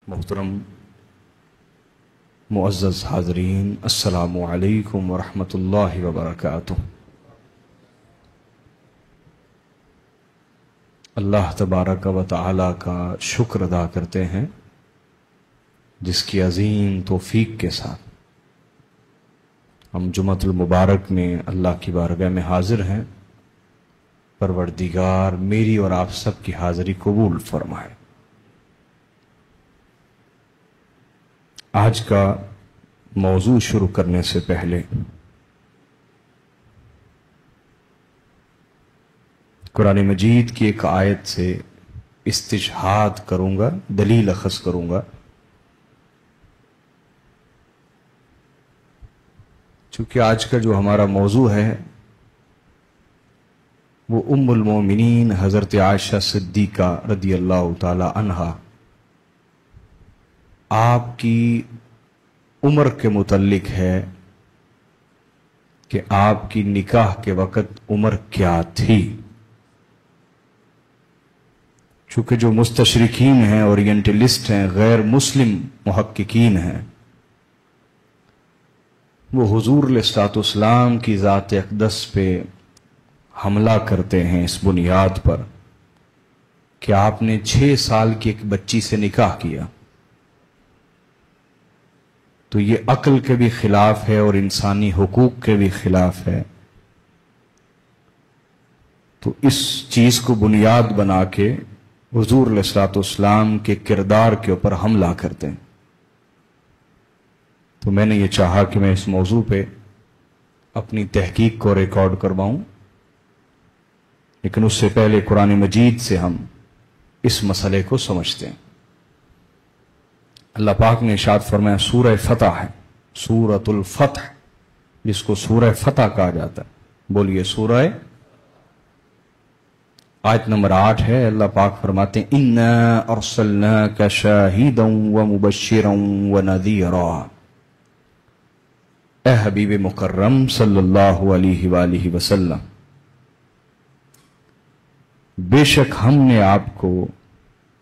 محترم معزز حاضرین، السلام علیکم ورحمۃ اللہ وبرکاتہ۔ اللہ تبارک و تعالی کا شکر ادا کرتے ہیں جس کی عظیم توفیق کے ساتھ ہم جمعۃ المبارک میں اللہ کی بارگاہ میں حاضر ہیں۔ پروردگار میری اور آپ سب کی حاضری قبول فرمائے۔ آج کا موضوع شروع کرنے سے پہلے قرآن مجید کی ایک آیت سے استشہاد کروں گا، دلیل اخذ کروں گا۔ چونکہ آج کا جو ہمارا موضوع ہے وہ ام المومنین حضرت عائشہ صدیقہ رضی اللہ تعالی عنہا آپ کی عمر کے متعلق ہے کہ آپ کی نکاح کے وقت عمر کیا تھی۔ چونکہ جو مستشرقین ہیں، اورینٹلسٹ ہیں، غیر مسلم محققین ہیں، وہ حضور علیہ السلام کی ذات اقدس پہ حملہ کرتے ہیں اس بنیاد پر کہ آپ نے 6 سال کی ایک بچی سے نکاح کیا، تو یہ عقل کے بھی خلاف ہے اور انسانی حقوق کے بھی خلاف ہے۔ تو اس چیز کو بنیاد بنا کے حضور علیہ السلام کے کردار کے اوپر حملہ کرتے ہیں۔ تو میں نے یہ چاہا کہ میں اس موضوع پہ اپنی تحقیق کو ریکارڈ کرواؤں، لیکن اس سے پہلے قرآن مجید سے ہم اس مسئلے کو سمجھتے ہیں۔ اللہ پاک نے ارشاد فرمایا، سورہ فتح ہے، سورۃ الفتح، جس کو سورہ فتح کہا جاتا ہے۔ بولیے سورہ۔ آیت نمبر 8 ہے۔ اللہ پاک فرماتے ہیں، اِنَّا أَرْسَلْنَاكَ شَاهِدًا وَمُبَشِّرًا وَنَذِيرًا۔ اے حبیب مکرم صلی اللہ علیہ وآلہ وسلم، بے شک ہم نے آپ کو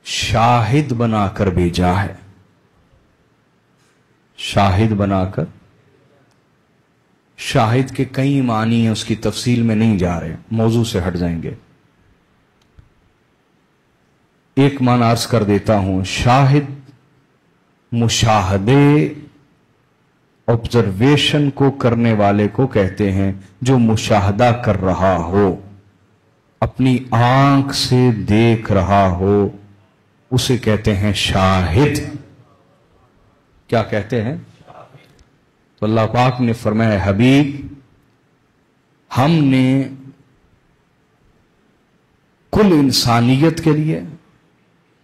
شاہد بنا کر بھیجا ہے۔ شاہد بنا کر، شاہد کے کئی معنی ہیں، اس کی تفصیل میں نہیں جا رہے، موضوع سے ہٹ جائیں گے۔ ایک معنی عرض کر دیتا ہوں، شاہد مشاہدے، آبزرویشن کو کرنے والے کو کہتے ہیں، جو مشاہدہ کر رہا ہو، اپنی آنکھ سے دیکھ رہا ہو، اسے کہتے ہیں شاہد۔ کیا کہتے ہیں؟ تو اللہ پاک نے فرمایا، حبیب ہم نے کل انسانیت کے لیے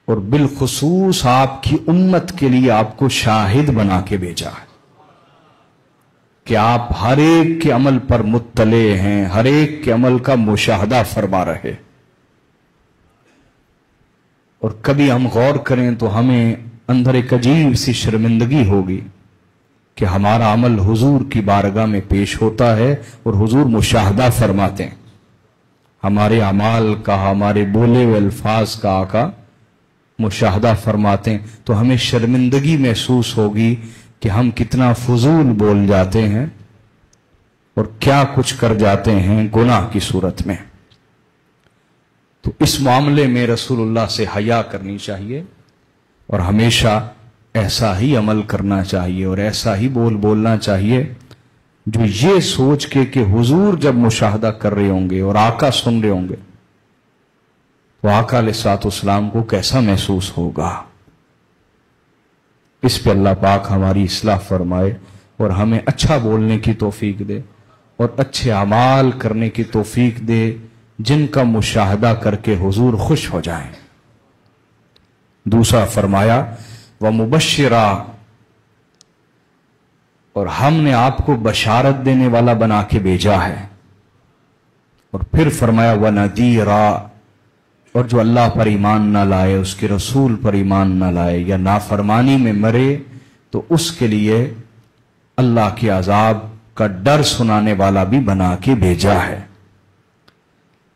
اور بالخصوص آپ کی امت کے لیے آپ کو شاہد بنا کے بھیجا ہے کہ آپ ہر ایک کے عمل پر مطلع ہیں، ہر ایک کے عمل کا مشاہدہ فرما رہے۔ اور کبھی ہم غور کریں تو ہمیں اندر ایک عجیب سی شرمندگی ہوگی کہ ہمارا عمل حضور کی بارگاہ میں پیش ہوتا ہے اور حضور مشاہدہ فرماتے ہیں، ہمارے اعمال کا، ہمارے بولے ہوئے الفاظ کا آقا مشاہدہ فرماتے ہیں، تو ہمیں شرمندگی محسوس ہوگی کہ ہم کتنا فضول بول جاتے ہیں اور کیا کچھ کر جاتے ہیں گناہ کی صورت میں۔ تو اس معاملے میں رسول اللہ سے حیا کرنی چاہیے اور ہمیشہ ایسا ہی عمل کرنا چاہیے اور ایسا ہی بولنا چاہیے جو یہ سوچ کے کہ حضور جب مشاہدہ کر رہے ہوں گے اور آقا سن رہے ہوں گے تو آقا علیہ السلام کو کیسا محسوس ہوگا۔ اس پہ اللہ پاک ہماری اصلاح فرمائے اور ہمیں اچھا بولنے کی توفیق دے اور اچھے اعمال کرنے کی توفیق دے جن کا مشاہدہ کر کے حضور خوش ہو جائیں۔ دوسرا فرمایا، وَمُبَشِّرًا، اور ہم نے آپ کو بشارت دینے والا بنا کے بھیجا ہے۔ اور پھر فرمایا، وَنَذِيرًا، اور جو اللہ پر ایمان نہ لائے، اس کے رسول پر ایمان نہ لائے یا نافرمانی میں مرے تو اس کے لیے اللہ کے عذاب کا ڈر سنانے والا بھی بنا کے بھیجا ہے۔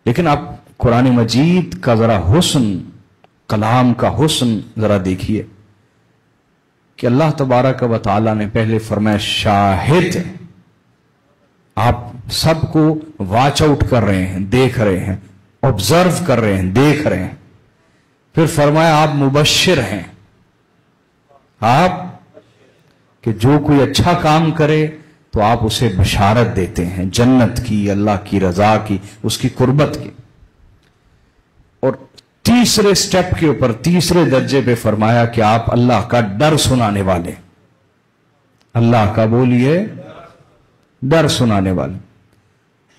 لیکن آپ قرآن مجید کا ذرا حسن، کلام کا حسن ذرا دیکھیے کہ اللہ تبارک و تعالی نے پہلے فرمایا شاہد، آپ سب کو واچ آؤٹ کر رہے ہیں، دیکھ رہے ہیں، آبزرو کر رہے ہیں، دیکھ رہے ہیں. پھر فرمایا آپ مبشر ہیں، آپ کہ جو کوئی اچھا کام کرے تو آپ اسے بشارت دیتے ہیں جنت کی، اللہ کی رضا کی، اس کی قربت کی. اور تیسرے سٹیپ کے اوپر، تیسرے درجے پہ فرمایا کہ آپ اللہ کا ڈر سنانے والے، اللہ کا بولیے ڈر سنانے والے.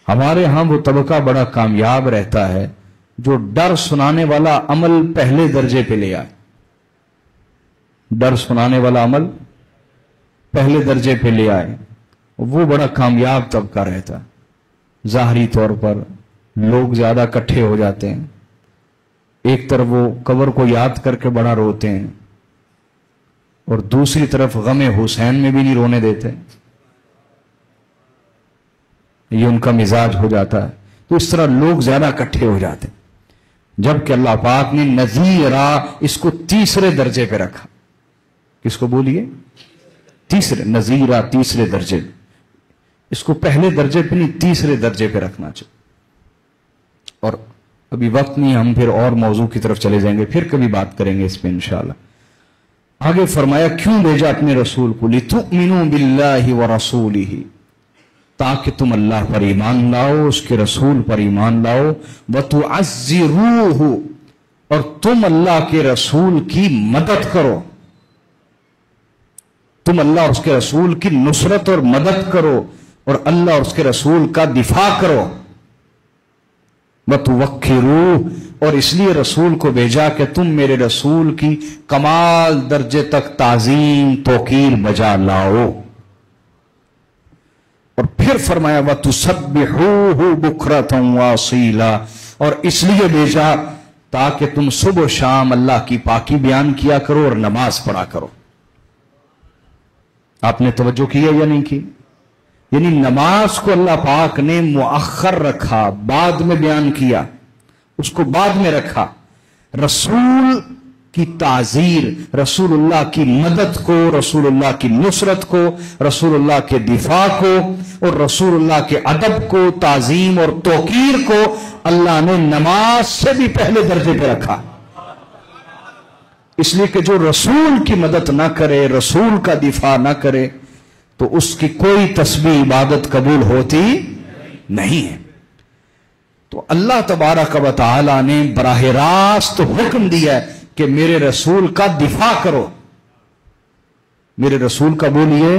ہمارے ہاں وہ طبقہ بڑا کامیاب رہتا ہے جو ڈر سنانے والا عمل پہلے درجے پہ لے آئے. ڈر سنانے والا عمل پہلے درجے پہ لے آئے، وہ بڑا کامیاب طبقہ رہتا ہے. ظاہری طور پر لوگ زیادہ اکٹھے ہو جاتے ہیں، ایک طرف وہ قبر کو یاد کر کے بڑا روتے ہیں اور دوسری طرف غم حسین میں بھی نہیں رونے دیتے. یہ ان کا مزاج ہو جاتا ہے. تو اس طرح لوگ زیادہ اکٹھے ہو جاتے ہیں، جبکہ اللہ پاک نے نذیرا اس کو تیسرے درجے پہ رکھا. کس کو بولیے؟ تیسرے، نذیرا تیسرے درجے. اس کو پہلے درجے پہ نہیں، تیسرے درجے پہ رکھنا چاہیے. اور ابھی وقت نہیں، ہم پھر اور موضوع کی طرف چلے جائیں گے، پھر کبھی بات کریں گے اس پہ انشاءاللہ. آگے فرمایا کیوں بھیجا اپنے رسول کو؟ لِتُؤْمِنُوا بِاللَّهِ وَرَسُولِهِ، تاکہ تم اللہ پر ایمان لاؤ، اس کے رسول پر ایمان لاؤ. وَتُعَزِّرُوهُ، اور تم اللہ کے رسول کی مدد کرو، تم اللہ اور اس کے رسول کی نصرت اور مدد کرو، اور اللہ اور اس کے رسول کا دفاع کرو. وَتُوَقِّرُوهُ، اور اس لیے رسول کو بھیجا کہ تم میرے رسول کی کمال درجے تک تعظیم توقیر بجا لاؤ. اور پھر فرمایا وَتُسَبِّحُوهُ بُكْرَةً وَأَصِيلًا، اور اس لیے بھیجا تاکہ تم صبح و شام اللہ کی پاکی بیان کیا کرو اور نماز پڑھا کرو. آپ نے توجہ کیا یا نہیں کی؟ یعنی نماز کو اللہ پاک نے مؤخر رکھا، بعد میں بیان کیا، اس کو بعد میں رکھا. رسول کی تعزیر، رسول اللہ کی مدد کو، رسول اللہ کی نصرت کو، رسول اللہ کے دفاع کو، اور رسول اللہ کے ادب کو، تعظیم اور توقیر کو اللہ نے نماز سے بھی پہلے درجے پہ رکھا. اس لیے کہ جو رسول کی مدد نہ کرے، رسول کا دفاع نہ کرے، تو اس کی کوئی تسبیح عبادت قبول ہوتی نہیں ہے. تو اللہ تبارک و تعالی نے براہ راست حکم دیا ہے کہ میرے رسول کا دفاع کرو، میرے رسول کا بولیے.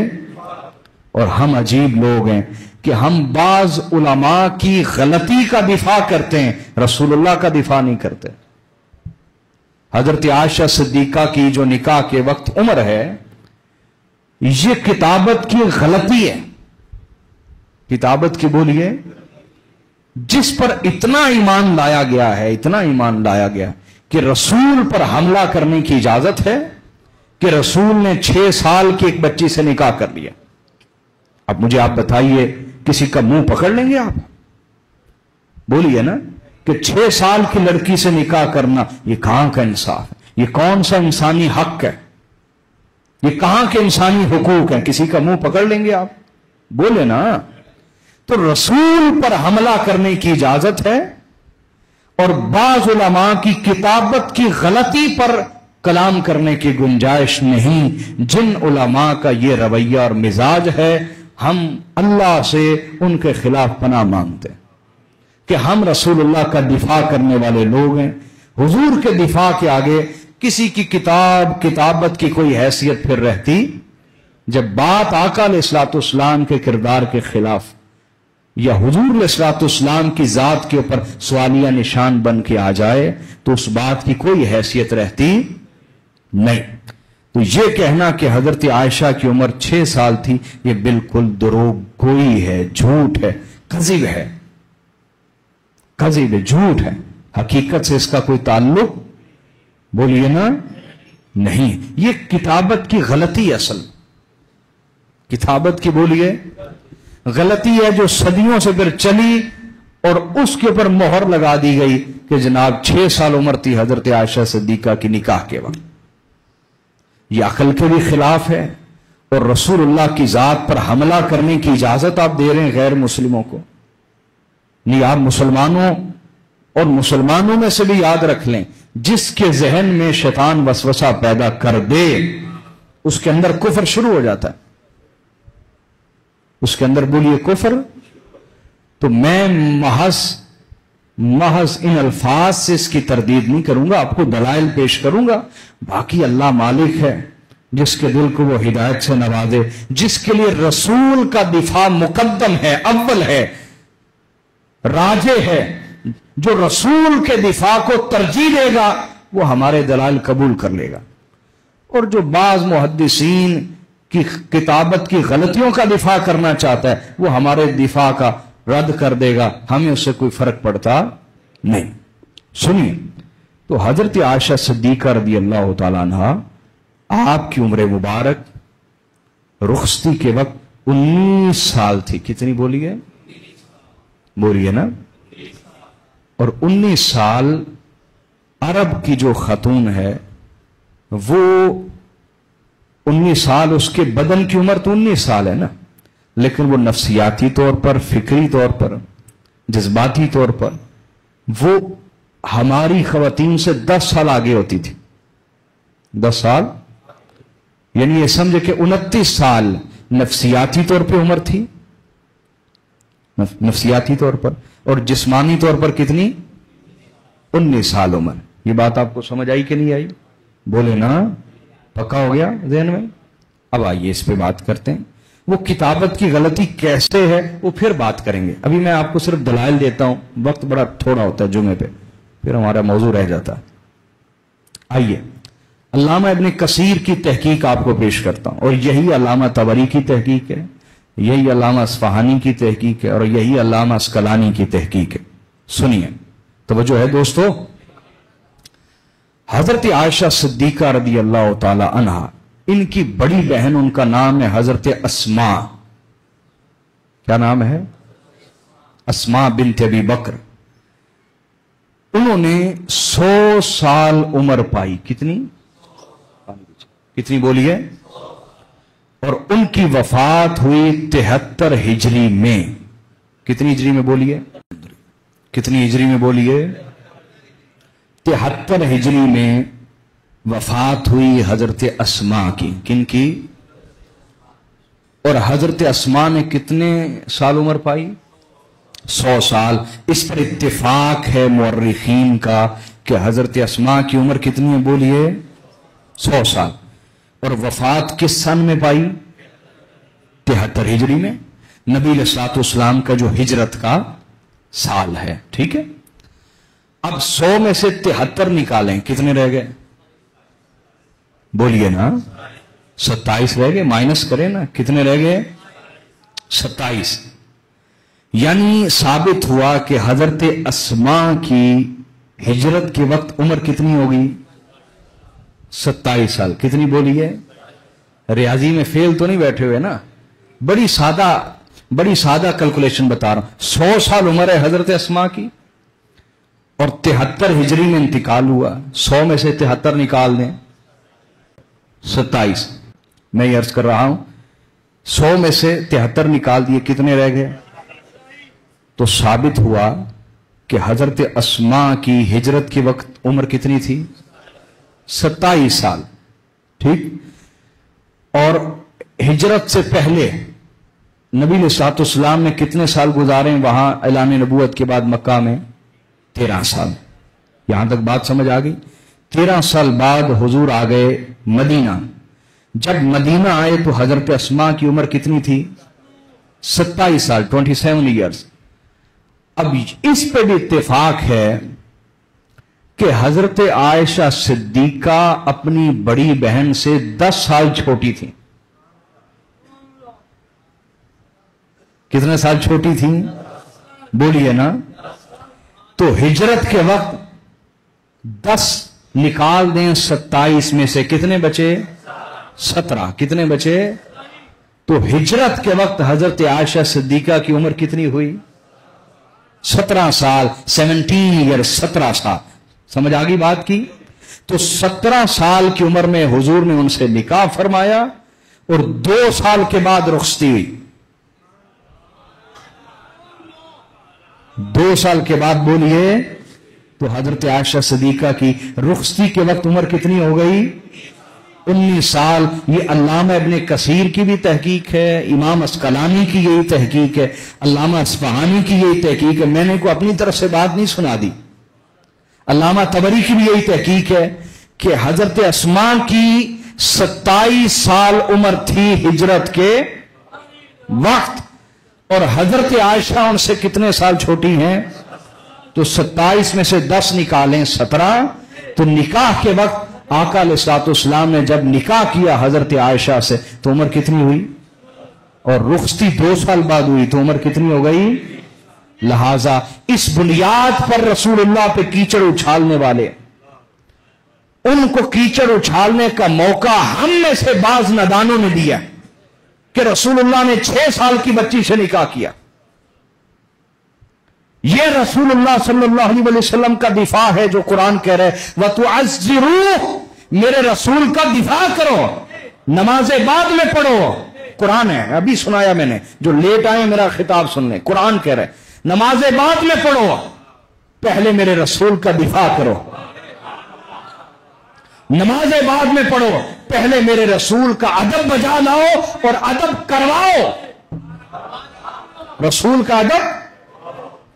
اور ہم عجیب لوگ ہیں کہ ہم بعض علماء کی غلطی کا دفاع کرتے ہیں، رسول اللہ کا دفاع نہیں کرتے. حضرت عائشہ صدیقہ کی جو نکاح کے وقت عمر ہے، یہ کتابت کی غلطی ہے. کتابت کی بولیے، جس پر اتنا ایمان لایا گیا ہے، اتنا ایمان لایا گیا کہ رسول پر حملہ کرنے کی اجازت ہے، کہ رسول نے 6 سال کی ایک بچی سے نکاح کر لیا. اب مجھے آپ بتائیے، کسی کا منہ پکڑ لیں گے آپ؟ بولیے نا، کہ 6 سال کی لڑکی سے نکاح کرنا، یہ کہاں کا انصاف ہے؟ یہ کون سا انسانی حق ہے؟ یہ کہاں کے انسانی حقوق ہیں؟ کسی کا منہ پکڑ لیں گے آپ؟ بولے نا. تو رسول پر حملہ کرنے کی اجازت ہے، اور بعض علماء کی کتابت کی غلطی پر کلام کرنے کی گنجائش نہیں. جن علماء کا یہ رویہ اور مزاج ہے، ہم اللہ سے ان کے خلاف پناہ مانگتے ہیں کہ ہم رسول اللہ کا دفاع کرنے والے لوگ ہیں. حضور کے دفاع کے آگے کسی کی کتابت کی کوئی حیثیت پھر رہتی. جب بات آقا علیہ الصلوۃ والسلام کے کردار کے خلاف یا حضور علیہ الصلوۃ والسلام کی ذات کے اوپر سوالیہ نشان بن کے آ جائے تو اس بات کی کوئی حیثیت رہتی نہیں. تو یہ کہنا کہ حضرت عائشہ کی عمر 6 سال تھی، یہ بالکل دروغ گوئی ہے، جھوٹ ہے، کذب ہے، کذب ہے، جھوٹ ہے. حقیقت سے اس کا کوئی تعلق بولیے نا نہیں. یہ کتابت کی غلطی، اصل کتابت کی بولیے غلطی ہے، جو صدیوں سے پھر چلی اور اس کے اوپر مہر لگا دی گئی کہ جناب 6 سال عمر تھی حضرت عائشہ صدیقہ کی نکاح کے وقت. ये अकल के भी खिलाफ है, और रसूलुल्लाह की जात पर हमला करने की इजाजत आप दे रहे हैं गैर मुस्लिमों को। नहीं, आप मुसलमानों और मुसलमानों में से भी याद रख लें, जिसके जहन में शैतान वसवसा पैदा कर दे उसके अंदर कुफर शुरू हो जाता है, उसके अंदर बोलिए कुफर। तो मैं महज इन अल्फाज से इसकी तरदीद नहीं करूंगा, आपको दलाइल पेश करूंगा। बाकी अल्लाह मालिक है जिसके दिल को वो हिदायत से नवाजे, जिसके लिए रसूल का दिफा मुकद्दम है, अव्वल है, राजे है, जो रसूल के दिफा को तरजीह देगा वो हमारे दलाइल कबूल कर लेगा। और जो बाज मुहद्दिसीन की किताबत की गलतियों का दिफा करना चाहता है वो हमारे दिफा का रद्द कर देगा, हमें उससे कोई फर्क पड़ता नहीं। सुनिए, तो हजरत आयशा सिद्दीका रज़ी अल्लाह तआला अन्हा, आपकी उम्र मुबारक रुखसती के वक्त 19 साल थी। कितनी बोलिए? बोलिए ना। और 19 साल अरब की जो खतून है वो 19 साल, उसके बदन की उम्र तो 19 साल है ना, लेकिन वो नफ्सियाती तौर पर, फिक्री तौर पर, जज्बाती तौर पर वो हमारी खवातीन से 10 साल आगे होती थी। 10 साल यानी ये समझे कि 29 साल नफ्सियाती तौर पे उम्र थी, नफ्सियाती तौर पर, और जिस्मानी तौर पर कितनी? 19 साल उम्र। ये बात आपको समझ आई कि नहीं आई? बोले ना, पक्का हो गया ज़हन में? अब आइए इस पे बात करते हैं। वो किताबत की गलती कैसे है वो फिर बात करेंगे, अभी मैं आपको सिर्फ दलाइल देता हूं, वक्त बड़ा थोड़ा होता है जुमे पे, फिर हमारा मौजू रह जाता है। आइए, अल्लामा इब्न कसीर की तहकीक आपको पेश करता हूं, और यही अल्लामा तबरी की तहकीक है, यही अल्लामा अस्फहानी की तहकीक है, और यही अल्लामा अस्कलानी की तहकीक है। सुनिए, तवज्जो है दोस्तों। हजरत आयशा सिद्दीका रज़ी अल्लाह तआला अन्हा, इनकी बड़ी बहन, उनका नाम है हजरत अस्मा। क्या नाम है? अस्मा बिन्त अबी बकर। उन्होंने 100 साल उम्र पाई। कितनी बोलिए? और उनकी वफात हुई 73 हिजरी में। कितनी हिजरी में बोलिए? कितनी हिजरी में बोलिए? 73 हिजरी में वफात हुई हजरत अस्मा की। किनकी? और हजरत अस्मा ने कितने साल उम्र पाई? 100 साल। इस पर इत्तेफाक है मुअर्रिखीन का कि हजरत अस्मा की उम्र कितनी है? बोलिए 100 साल। और वफात किस सन में पाई? 73 हिजरी में। नबी अलैहिस्सलाम का जो हिजरत का साल है, ठीक है। अब 100 में से 73 निकालें, कितने रह गए? बोलिए ना, 27 रह गए। माइनस करें ना, कितने रह गए? 27। यानी साबित हुआ कि हजरत अस्मा की हिजरत के वक्त उम्र कितनी होगी? 27 साल। कितनी बोलिए? रियाजी में फेल तो नहीं बैठे हुए ना, बड़ी सादा कैलकुलेशन बता रहा हूं। 100 साल उम्र है हजरत अस्मा की, और 73 हिजरी में इंतकाल हुआ। 100 में से 73 निकाल दें, 27। मैं ये अर्ज कर रहा हूं, 100 में से 73 निकाल दिए, कितने रह गए? तो साबित हुआ कि हजरत अस्मा की हिजरत के वक्त उम्र कितनी थी? 27 साल, ठीक। और हिजरत से पहले नबी अलैहिस्सलाम ने कितने साल गुजारे वहां ऐलान नबूवत के बाद मक्का में? 13 साल। यहां तक बात समझ आ गई? 13 साल बाद हुजूर आ गए मदीना। जब मदीना आए तो हजरत अस्मा की उम्र कितनी थी? 27 साल, 27 ईयर्स। अब इस पे भी इत्तेफाक है कि हजरत आयशा सिद्दीका अपनी बड़ी बहन से 10 साल छोटी थी। कितने साल छोटी थी? बोलिए ना। तो हिजरत के वक्त 10 निकाल दें 27 में से, कितने बचे? 17। कितने बचे? तो हिजरत के वक्त हजरत आयशा सिद्दीका की उम्र कितनी हुई? 17 साल। 17 ईयर, 17 साल। समझ आ गई बात की? तो 17 साल की उम्र में हुजूर ने उनसे निकाह फरमाया और 2 साल के बाद रुखसती हुई। 2 साल के बाद बोलिए तो हजरत आयशा सिद्दीका की रुखसती के वक्त उम्र कितनी हो गई? 19 साल। ये अल्लामा इब्ने कसीर की भी तहकीक है, इमाम अस्कलानी की यही तहकीक है, अल्लामा अस्फहानी की यही तहकीक है। मैंने को अपनी तरफ से बात नहीं सुना दी। अल्लामा तबरी की भी यही तहकीक है कि हजरत अस्मा की 27 साल उम्र थी हिजरत के वक्त, और हजरत आयशा उनसे कितने साल छोटी हैं? तो 27 में से 10 निकालें 17, तो निकाह के वक्त आका अलैहिस्सलाम ने जब निकाह किया हजरत आयशा से तो उम्र कितनी हुई? और रुखसती 2 साल बाद हुई तो उम्र कितनी हो गई? लिहाजा इस बुनियाद पर रसूलुल्लाह पे कीचड़ उछालने वाले, उनको कीचड़ उछालने का मौका हम में से बाज नादानों ने दिया कि रसूलुल्लाह ने 6 साल की बच्ची से निकाह किया। यह रसूलुल्लाह सल्लल्लाहु अलैहि वसल्लम का दिफा है जो कुरान कह रहे व तुअज़्ज़िरू, मेरे रसूल का दिफा करो, नमाज़े बाद में पढ़ो। कुरान है, अभी सुनाया मैंने, जो लेट आए मेरा खिताब सुन लें। कुरान कह रहे नमाज़े बाद में पढ़ो, पहले मेरे रसूल का दिफा करो। नमाज़े बाद में पढ़ो, पहले मेरे रसूल का अदब बजा लाओ और अदब करवाओ। रसूल का अदब,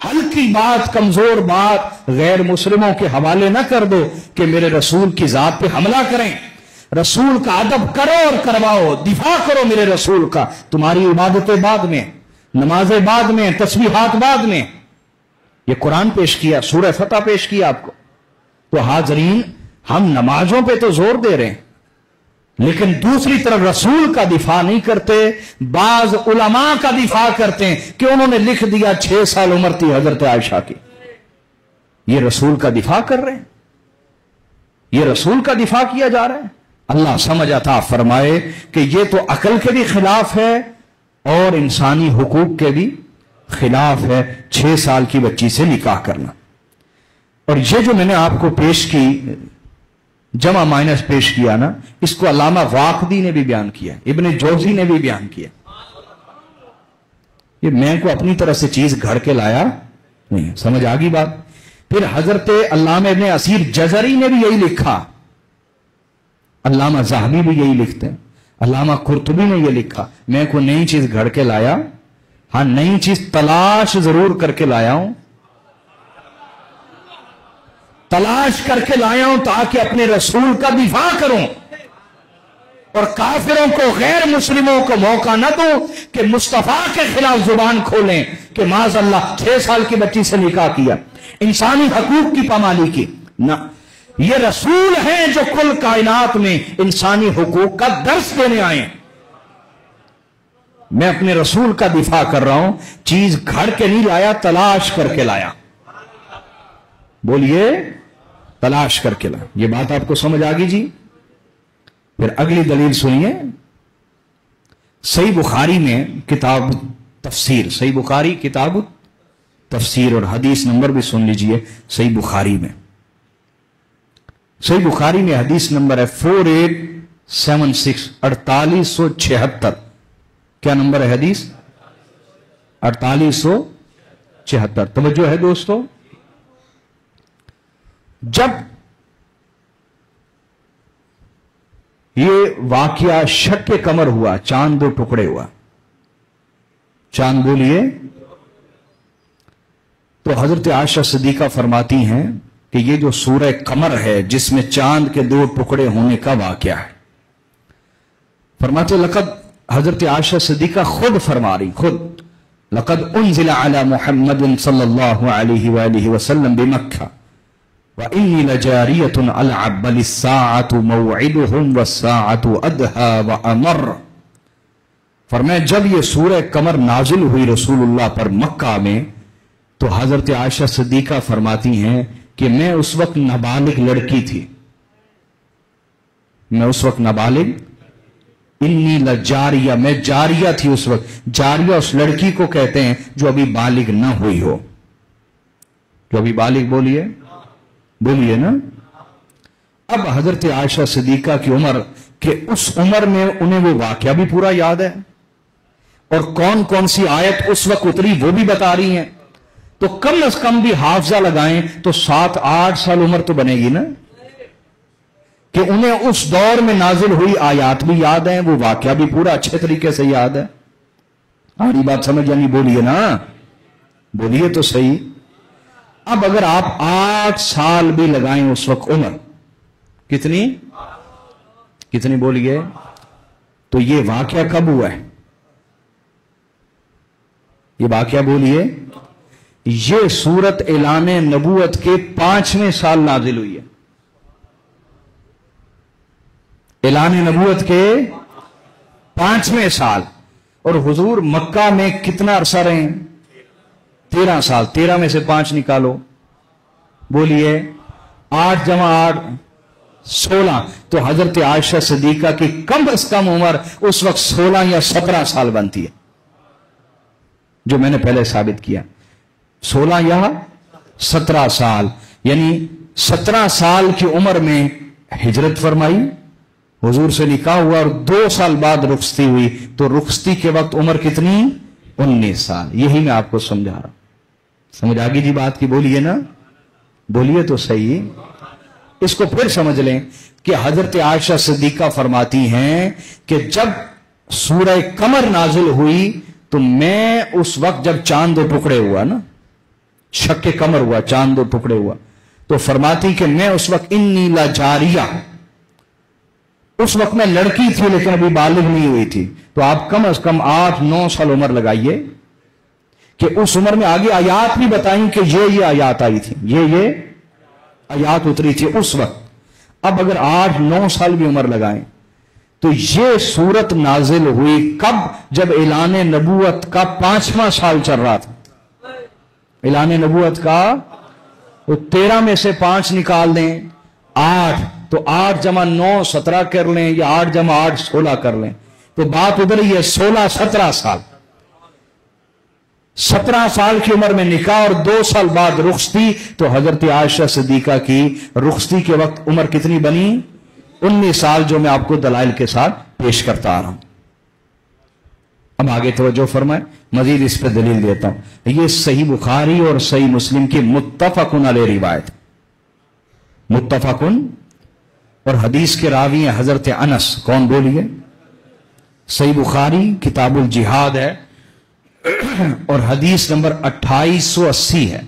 हल्की बात, कमजोर बात गैर मुस्लिमों के हवाले ना कर दो कि मेरे रसूल की जात पे हमला करें। रसूल का अदब करो और करवाओ, दिफा करो मेरे रसूल का। तुम्हारी इबादतें बाद में, नमाजें बाद में, तस्बीहात बाद में। ये कुरान पेश किया, सूरह फतह पेश किया आपको। तो हाजरीन, हम नमाजों पे तो जोर दे रहे हैं, लेकिन दूसरी तरफ रसूल का दिफा नहीं करते। बाज उलमा का दिफा करते हैं कि उन्होंने लिख दिया 6 साल उम्र थी हजरत आयशा की। ये रसूल का दिफा कर रहे हैं, ये रसूल का दिफा किया जा रहा है। अल्लाह समझ अता फरमाए कि ये तो अकल के भी खिलाफ है और इंसानी हुकूक के भी खिलाफ है 6 साल की बच्ची से निकाह करना। और ये जो मैंने आपको पेश की, जमा माइनस पेश किया ना, इसको अल्लामा वाकदी ने भी बयान किया, इब्ने जौजी ने भी बयान किया। ये मैं को अपनी तरफ से चीज घड़ के लाया नहीं, समझ आ गई बात। फिर हजरत अल्लामा इब्ने असीर जज़री ने भी यही लिखा, अल्लामा ज़हबी भी यही लिखते हैं, अल्लामा कुर्तुबी ने यह लिखा। मैं को नई चीज घड़ के लाया, हाँ नई चीज तलाश जरूर करके लाया हूं, तलाश करके लाया हूं ताकि अपने रसूल का दिफा करूं और काफिरों को, गैर मुस्लिमों को मौका न दूं कि मुस्तफा के खिलाफ जुबान खोलें कि माज़अल्लाह 6 साल की बच्ची से निकाह किया, इंसानी हकूक की पामाली की। ना, ये रसूल हैं जो कुल कायनात में इंसानी हुकूक का दर्स देने आए। मैं अपने रसूल का दिफा कर रहा हूं, चीज घड़ के नहीं लाया, तलाश करके लाया। बोलिए, तलाश करके लाया। ये बात आपको समझ आ गई जी। फिर अगली दलील सुनिए। सही बुखारी में किताब तफसीर, सही बुखारी किताब तफसीर, और हदीस नंबर भी सुन लीजिए। सही बुखारी में, सही बुखारी में हदीस नंबर है 4876, 4876। क्या नंबर है हदीस? 4876। तवज्जो है दोस्तों। जब ये वाकया शक कमर हुआ, चांद 2 टुकड़े हुआ, चांद बोलिए, तो हजरत आयशा सिद्दीका फरमाती हैं कि ये जो सूरह कमर है जिसमें चांद के 2 टुकड़े होने का वाकया है, फरमाते लक़द, हजरत आयशा सिद्दीका खुद फरमा रही, खुद, लक़द उन्ज़िला अला मुहम्मद सल्लल्लाहु अलैहि वआलिहि वसल्लम बिमक्का व इन्नी लजारियतुन अलअब लिस्साअतु मौइदुहुम वस्साअतु अदहा व अमर। फरमाया जब ये सूरह कमर नाजिल हुई रसूलुल्लाह पर मक्का में, तो हजरत आयशा सिद्दीका फरमाती हैं कि मैं उस वक्त नाबालिग लड़की थी, मैं उस वक्त नाबालिग, इन्नी लजारिया, मैं जारिया थी उस वक्त। जारिया उस लड़की को कहते हैं जो अभी बालिग ना हुई हो, जो अभी बालिग, बोलिए बोलिए ना। अब हजरत आयशा सिद्दीका की उम्र कि उस उम्र में उन्हें वो वाकया भी पूरा याद है और कौन कौन सी आयत उस वक्त उतरी वो भी बता रही हैं, तो कम से कम भी हाफजा लगाएं तो 7-8 साल उम्र तो बनेगी ना, कि उन्हें उस दौर में नाजिल हुई आयात भी याद है, वो वाकया भी पूरा अच्छे तरीके से याद है। हमारी बात समझ जानी, बोलिए ना, बोलिए तो सही। अब अगर आप 8 साल भी लगाएं उस वक्त उम्र, कितनी कितनी बोलिए, तो ये वाकया कब हुआ है? ये वाकया बोलिए, ये सूरत ऐलाने नबूवत के 5वें साल नाजिल हुई है। ऐलाने नबूवत के 5वें साल, और हुजूर मक्का में कितना अरसा रहे? 13 साल। 13 में से 5 निकालो, बोलिए 8 + 8 16। तो हजरत आयशा सिद्दीका की कम से कम उम्र उस वक्त 16 या 17 साल बनती है, जो मैंने पहले साबित किया, 16 या 17 साल। यानी 17 साल की उम्र में हिजरत फरमाई, हुजूर से निकाह हुआ और 2 साल बाद रुखसती हुई, तो रुखसती के वक्त उम्र कितनी? 19 साल। यही मैं आपको समझा रहा हूं। समझ आ गई जी बात की? बोलिए ना, बोलिए तो सही। इसको फिर समझ लें कि हजरत आयशा सिद्दीका फरमाती हैं कि जब सूरह कमर नाजिल हुई तो मैं उस वक्त, जब चांद 2 टुकड़े हुआ ना, शक्के कमर हुआ, चांद 2 टुकड़े हुआ, तो फरमाती कि मैं उस वक्त इन्नी ला जारिया, उस वक्त मैं लड़की थी लेकिन अभी बालिग नहीं हुई थी। तो आप कम से कम 8-9 साल उम्र लगाइए कि उस उम्र में आगे आयात भी बताई कि ये आयात आई थी, ये आयात उतरी थी उस वक्त। अब अगर 8-9 साल भी उम्र लगाएं तो ये सूरत नाजिल हुई कब? जब ऐलाने नबूवत का 5वां साल चल रहा था। ऐलाने नबूवत का, तो 13 में से 5 निकाल दें, 8, तो 8 + 9 17 कर लें, या 8 + 8 16 कर लें, तो बात उधर ही है 16-17 साल। 17 साल की उम्र में निकाह और 2 साल बाद रुखसती, तो हजरत आयशा सिद्दीका की रुखसती के वक्त उम्र कितनी बनी? 19 साल, जो मैं आपको दलाइल के साथ पेश करता आ रहा हूं। अब आगे तवज्जो फरमाए, मजीद इस पर दलील देता हूं। यह सही बुखारी और सही मुस्लिम की मुत्तफकुन अलैह रिवायत, मुत्तफकुन, और हदीस के रावी हैं हजरत अनस। कौन? बोलिए। सही बुखारी किताबुल जिहाद है और हदीस नंबर 2880 है।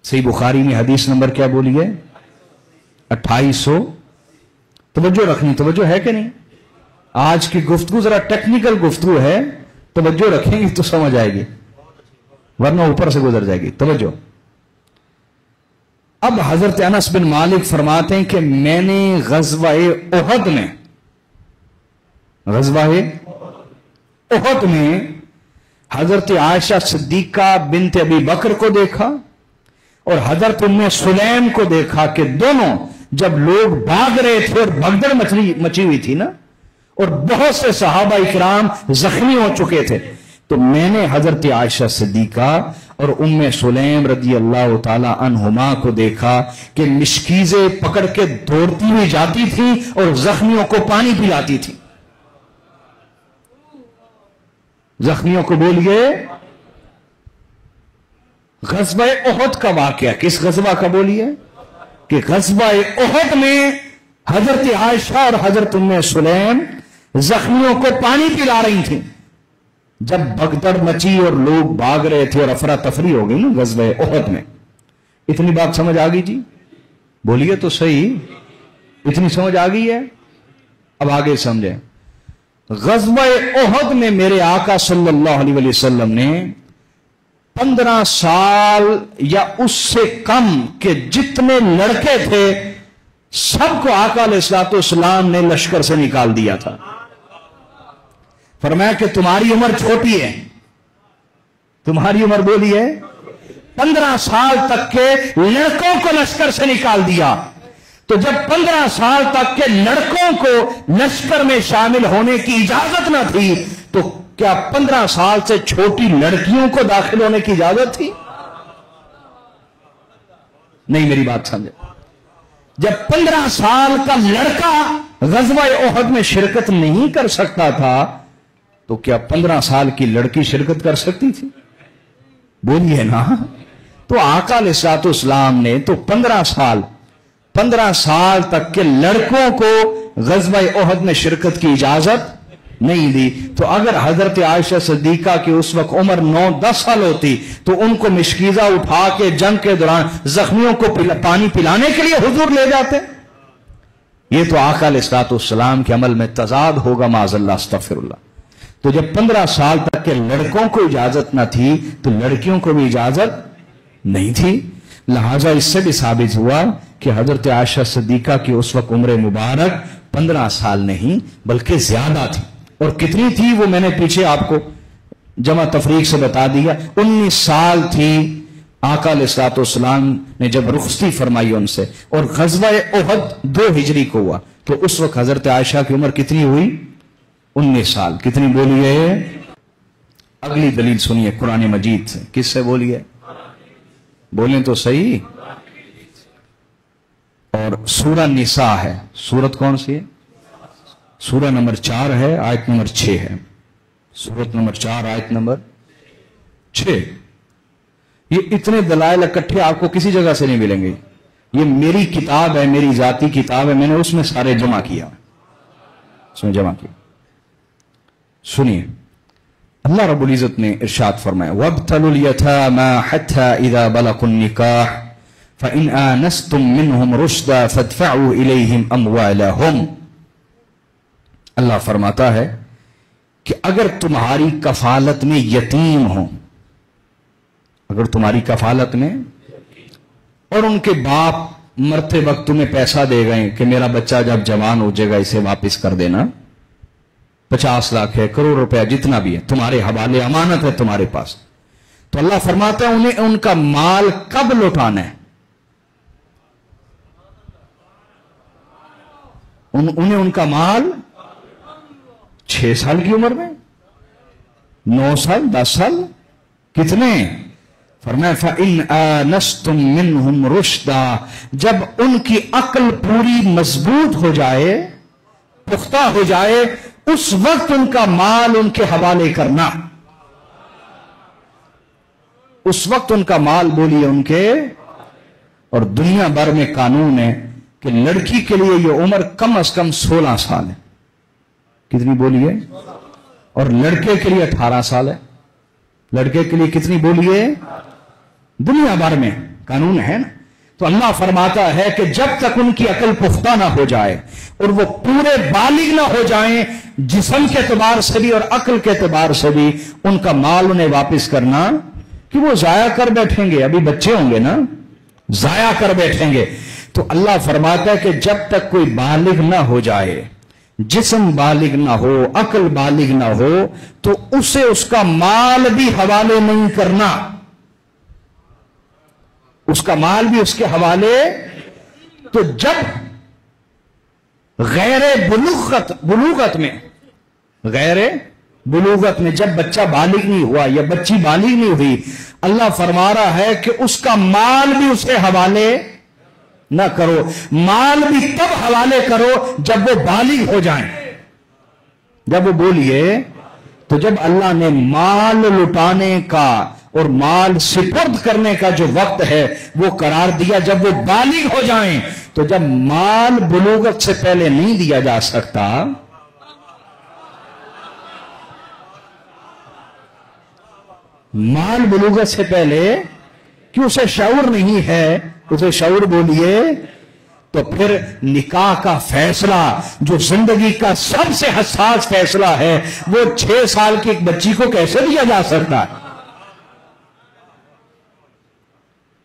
सही बुखारी में हदीस नंबर क्या? बोलिए 2800। तवज्जो रखनी, तवज्जो है कि नहीं? आज की गुफ्तगू जरा टेक्निकल गुफ्तगू है, तवज्जो रखेंगे तो समझ आएगी, वरना ऊपर से गुजर जाएगी। तवज्जो। अब हजरत अनस बिन मालिक फरमाते हैं कि मैंने गज़वाए उहद में, गज़वाए उहद में हजरत आयशा सिद्दीका बिन्त अबी बकर को देखा और हजरत उम्मे सुलैम को देखा कि दोनों, जब लोग भाग रहे थे और भगदड़ मची हुई थी ना, और बहुत से सहाबा इकराम जख्मी हो चुके थे, तो मैंने हजरत आयशा सिद्दीका और उम्मे सुलैम रदी अल्लाह ताला अन्हुमा को देखा कि मिशकीज़े पकड़ के दौड़ती हुई जाती थी और जख्मियों को पानी पिलाती थी। जख्मियों को, बोलिए, गज़वा उहद का वाकया। किस गज़वा का? बोलिए, कि गज़वा उहद में हजरत आयशा और हजरत उम्मे सुलैम जख्मियों को पानी पिला रही थी। जब भगदड़ मची और लोग भाग रहे थे और अफरा तफरी हो गई ना गज़वा उहद में। इतनी बात समझ आ गई जी? बोलिए तो सही। इतनी समझ आ गई है? अब आगे समझे। गज़वा उहद में मेरे आका सल्लल्लाहु अलैहि वसल्लम ने 15 साल या उससे कम के जितने लड़के थे सबको आका अलैहिस्सलाम ने लश्कर से निकाल दिया था। फरमाया कि तुम्हारी उम्र छोटी है, तुम्हारी उम्र, बोलिए, 15 साल तक के लड़कों को लश्कर से निकाल दिया। तो जब 15 साल तक के लड़कों को लश्कर में शामिल होने की इजाजत न थी, तो क्या 15 साल से छोटी लड़कियों को दाखिल होने की इजाजत थी? नहीं, मेरी बात समझे। जब 15 साल का लड़का ग़ज़वा ओहद में शिरकत नहीं कर सकता था तो क्या 15 साल की लड़की शिरकत कर सकती थी? बोलिए ना। तो आका अलैहिस्सलाम ने तो 15 साल तक के लड़कों को ग़ज़वा ओहद में शिरकत की इजाजत नहीं दी। तो अगर हजरत आयशा सिद्दीका की उस वक्त उम्र 9-10 साल होती तो उनको मिशकीज़ा उठा के जंग के दौरान जख्मियों को पानी पिलाने के लिए हुजूर ले जाते। ये तो आका अलैहिस्सलाम के अमल में तजाद होगा, माज़अल्लाह, अस्तग़फिरुल्लाह। तो जब 15 साल तक के लड़कों को इजाजत न थी तो लड़कियों को भी इजाजत नहीं थी। लिहाजा इससे भी साबित हुआ कि हजरत आयशा सिद्दीका की उस वक्त उम्र मुबारक 15 साल नहीं बल्कि ज्यादा थी। और कितनी थी वो मैंने पीछे आपको जमा तफरीक से बता दिया। 19 साल थी आका अलैहिस्सलाम ने जब रुखसती फरमाई उनसे, और ग़ज़वा ओहद 2 हिजरी को हुआ तो उस वक्त हजरत आयशा की उम्र कितनी हुई? 19 साल। कितनी बोलिए? अगली दलील सुनिए कुरान मजीद से। किससे बोलिए? बोलें तो सही। और सूरह निसा है। सूरत कौन सी है? सूरह नंबर 4 है, आयत नंबर 6 है। सूरत नंबर 4 आयत नंबर 6। ये इतने दलाइल इकट्ठे आपको किसी जगह से नहीं मिलेंगे। ये मेरी किताब है, मेरी जाती किताब है, मैंने उसमें सारे जमा किया, उसमें जमा किया। सुनिए, अल्लाह रब्बुल इज्जत ने इरशाद फरमाया, वब्तलुल यतामा हत्ता इज़ा बलगुन निकाह फ़इन आनस्तुम मिनहुम रुश्दा फदफ़अू इलैहिम अमवालहुम। अल्लाह फरमाता है कि अगर तुम्हारी कफालत में यतीम हो, अगर तुम्हारी कफालत में, और उनके बाप मरते वक्त तुम्हें पैसा दे गए कि मेरा बच्चा जब जवान हो जाएगा इसे वापस कर देना, 50 लाख है, करोड़ रुपया, जितना भी है तुम्हारे हवाले, अमानत है तुम्हारे पास, तो अल्लाह फरमाता है उन्हें उनका माल कब लौटाना है? उन्हें उनका माल 6 साल की उम्र में, 9 साल, 10 साल, कितने? फरमाया फ़इन आनस्तुम मिनहुम रुश्दा, जब उनकी अक्ल पूरी मजबूत हो जाए, पुख्ता हो जाए, उस वक्त उनका माल उनके हवाले करना। उस वक्त उनका माल बोलिए उनके। और दुनिया भर में कानून है कि लड़की के लिए यह उम्र कम से कम 16 साल है। कितनी बोलिए? और लड़के के लिए 18 साल है। लड़के के लिए कितनी बोलिए? दुनिया भर में कानून है ना। तो अल्लाह फरमाता है कि जब तक उनकी अकल पुख्ता ना हो जाए और वो पूरे बालिग ना हो जाएं, जिस्म के एतबार से भी और अकल के एतबार से भी, उनका माल उन्हें वापस करना, कि वो जाया कर बैठेंगे, अभी बच्चे होंगे ना, जाया कर बैठेंगे। तो अल्लाह फरमाता है कि जब तक कोई बालिग ना हो जाए, जिस्म बालिग ना हो, अकल बालिग ना हो, तो उसे उसका माल भी हवाले नहीं करना, उसका माल भी उसके हवाले। तो जब गैर बुलूगत में जब बच्चा बालिग नहीं हुआ या बच्ची बालिग नहीं हुई, अल्लाह फरमा रहा है कि उसका माल भी उसके हवाले ना करो। माल भी तब हवाले करो जब वो बालिग हो जाएं। जब वो बोलिए, तो जब अल्लाह ने माल लुटाने का और माल सिपुर्द करने का जो वक्त है वो करार दिया जब वो बालिग हो जाएं। तो जब माल बुलूगत से पहले नहीं दिया जा सकता, माल बुलूगत से पहले कि उसे शऊर नहीं है, उसे शऊर बोलिए, तो फिर निकाह का फैसला जो जिंदगी का सबसे हसास फैसला है, वो 6 साल की एक बच्ची को कैसे दिया जा सकता है?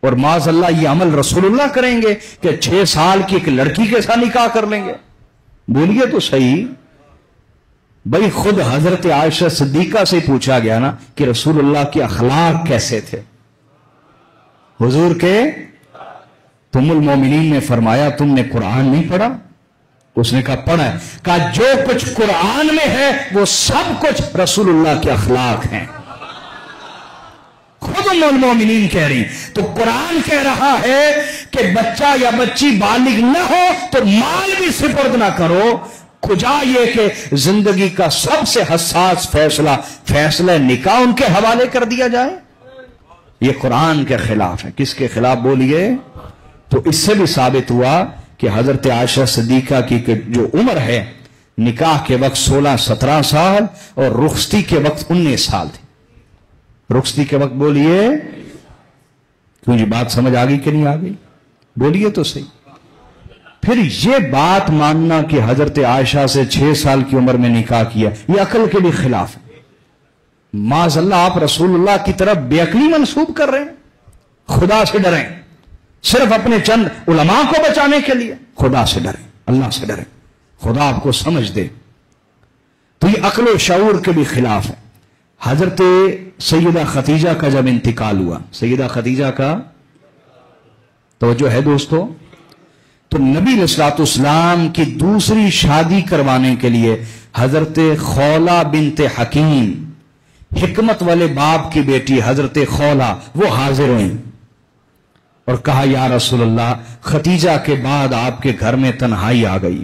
और माज़अल्लाह ये अमल रसूलुल्लाह करेंगे कि 6 साल की एक लड़की के साथ निकाह कर लेंगे? बोलिए तो सही। भाई खुद हजरत आयशा सिद्दीका से पूछा गया ना कि रसूलुल्लाह के अखलाक कैसे थे। हुजूर के तुमुल मोमिनीन ने फरमाया, तुमने कुरान नहीं पढ़ा? उसने कहा पढ़ा है। कहा जो कुछ कुरान में है वो सब कुछ रसूलुल्लाह के अखलाक हैं। خود ام المومنین کہہ رہی. تو قرآن کہہ رہا ہے کہ بچہ یا بچی بالغ نہ ہو تو مال بھی سپرد نہ کرو. کجا یہ کہ زندگی کا سب سے حساس فیصلہ نکاح ان کے حوالے کر دیا جائے. یہ قرآن کے خلاف ہے. کس کے خلاف بولیے؟ تو اس سے بھی ثابت ہوا کہ حضرت عائشہ صدیقہ کی جو عمر ہے نکاح کے وقت 16-17 سال اور رخصتی کے وقت 19 سال تھی. رخصتی کے وقت بولیے کیوں جی، بات سمجھ آ گئی کہ نہیں آ گئی؟ بولیے تو صحیح. پھر یہ بات ماننا کہ حضرت عائشہ سے 6 سال کی عمر میں نکاح کیا، یہ عقل کے بھی خلاف ہے. معاذ اللہ، آپ رسول اللہ کی طرف بے عقلی منسوب کر رہے ہیں. خدا سے ڈریں، صرف اپنے چند علماء کو بچانے کے لیے. خدا سے ڈریں، اللہ سے ڈریں، خدا آپ کو سمجھ دے. تو یہ عقل و شعور کے بھی خلاف ہے. حضرت سیدہ خدیجہ کا جب انتقال ہوا، سیدہ خدیجہ کا توجہ ہے دوستو، تو نبی علیہ الصلوۃ والسلام کی دوسری شادی کروانے کے لیے حضرت خولہ بنت حکیم، حکمت والے باپ کی بیٹی حضرت خولہ، وہ حاضر ہوئیں اور کہا یا رسول اللہ، خدیجہ کے بعد آپ کے گھر میں تنہائی آ گئی،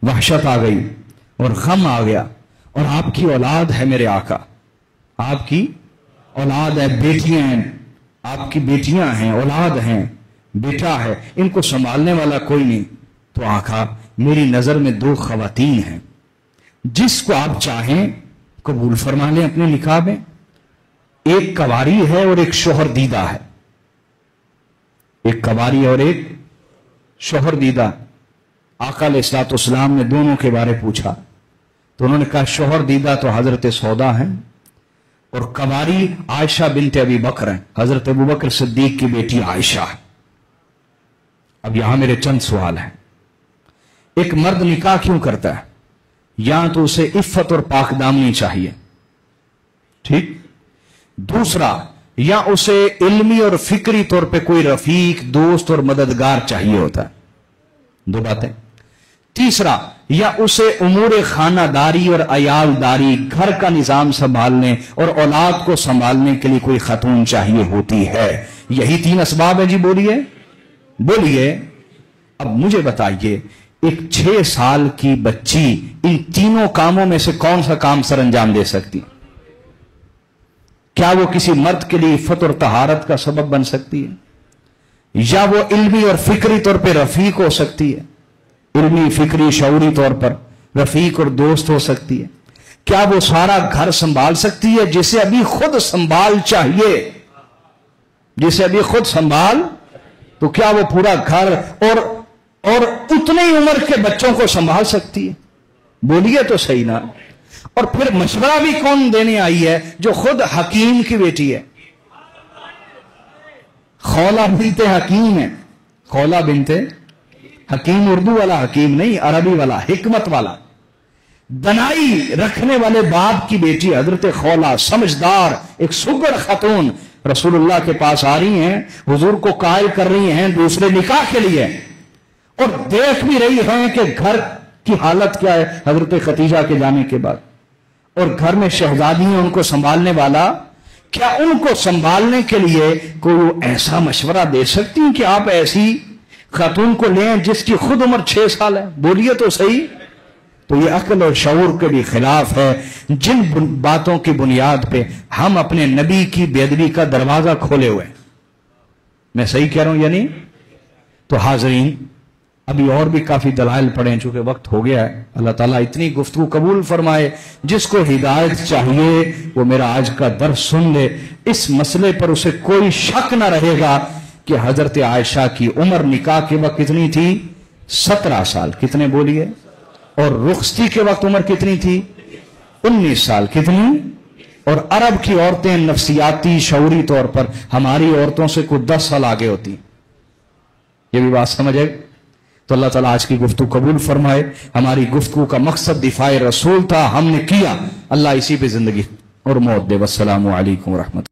وحشت آ گئی اور غم آ گیا، اور آپ کی اولاد ہے میرے آقا، آپ کی اولاد ہے، بیٹیاں ہیں، آپ کی بیٹیاں ہیں، اولاد ہیں، بیٹا ہے، ان کو سنبھالنے والا کوئی نہیں. تو آقا میری نظر میں 2 خواتین ہیں، جس کو آپ چاہیں قبول فرما لیں اپنے نکاح میں. ایک کواری ہے اور ایک شوہر دیدہ ہے. ایک کواری اور ایک شوہر دیدہ. آقا علیہ الصلوۃ والسلام نے دونوں کے بارے پوچھا تو انہوں نے کہا شوہر دیدہ تو حضرت سودا ہیں اور کواری عائشہ بنت ابی بکر ہیں، حضرت ابو بکر صدیق کی بیٹی عائشہ. اب یہاں میرے چند سوال ہیں. ایک مرد نکاح کیوں کرتا ہے؟ یا تو اسے عفت اور پاک دامنی چاہیے، ٹھیک. دوسرا، یا اسے علمی اور فکری طور پہ کوئی رفیق، دوست اور مددگار چاہیے ہوتا ہے. 2 باتیں. تیسرا، یا اسے امور خانہ داری اور عیال داری، گھر کا نظام سنبھالنے اور اولاد کو سنبھالنے کے لیے کوئی خاتون چاہیے ہوتی ہے. یہی 3 اسباب ہیں جی. بولیے بولیے. اب مجھے بتائیے، ایک 6 سال کی بچی ان تینوں کاموں میں سے کون سا کام سر انجام دے سکتی؟ کیا وہ کسی مرد کے لیے عفت اور طہارت کا سبب بن سکتی ہے؟ یا وہ علمی اور فکری طور پہ رفیق ہو سکتی ہے؟ علمی، فکری، شعوری طور پر رفیق اور دوست ہو سکتی ہے؟ کیا وہ سارا گھر سنبھال سکتی ہے جسے ابھی خود سنبھال چاہیے؟ جسے ابھی خود سنبھال، تو کیا وہ پورا گھر اور اتنی عمر کے بچوں کو سنبھال سکتی ہے؟ بولیے تو صحیح نا. اور پھر مشورہ بھی کون دینے آئی ہے؟ جو خود حکیم کی بیٹی ہے، خولہ بنت حکیم ہے. خولہ بنت حکیم، اردو والا حکیم نہیں، عربی والا، حکمت والا، دنائی رکھنے والے باپ کی بیٹی حضرت خولہ، سمجھدار ایک سگر خاتون رسول اللہ کے پاس آ رہی ہیں، حضور کو قائل کر رہی ہیں دوسرے نکاح کے لیے، اور دیکھ بھی رہی ہیں کہ گھر کی حالت کیا ہے حضرت خدیجہ کے جانے کے بعد، اور گھر میں شہزادی ہیں، ان کو سنبھالنے والا. کیا ان کو سنبھالنے کے لیے کوئی ایسا مشورہ دے سکتی ہیں کہ آپ ایسی خاتون کو لیں جس کی خود عمر 6 سال ہے؟ بولیے تو صحیح. تو یہ عقل اور شعور کے بھی خلاف ہے. جن باتوں کی بنیاد پہ ہم اپنے نبی کی بے ادبی کا دروازہ کھولے ہوئے، میں صحیح کہہ رہا ہوں یا نہیں؟ تو حاضرین، ابھی اور بھی کافی دلائل پڑھیں چونکہ وقت ہو گیا ہے. اللہ تعالیٰ اتنی گفتگو قبول فرمائے. جس کو ہدایت چاہیے وہ میرا آج کا درس سن لے. اس مسئلے پر اسے کوئی شک نہ رہے گا کہ حضرت عائشہ کی عمر نکاح کے وقت کتنی تھی؟ 17 سال. کتنے بولیے؟ اور رخصتی کے وقت عمر کتنی تھی؟ 19 سال. کتنی؟ اور عرب کی عورتیں نفسیاتی، شعوری طور پر ہماری عورتوں سے کوئی 10 سال آگے ہوتی. یہ بھی بات سمجھے. تو اللہ تعالیٰ آج کی گفتگو قبول فرمائے. ہماری گفتگو کا مقصد دفاع رسول تھا، ہم نے کیا. اللہ اسی پہ زندگی اور موت دے. والسلام علیکم ورحمۃ اللہ.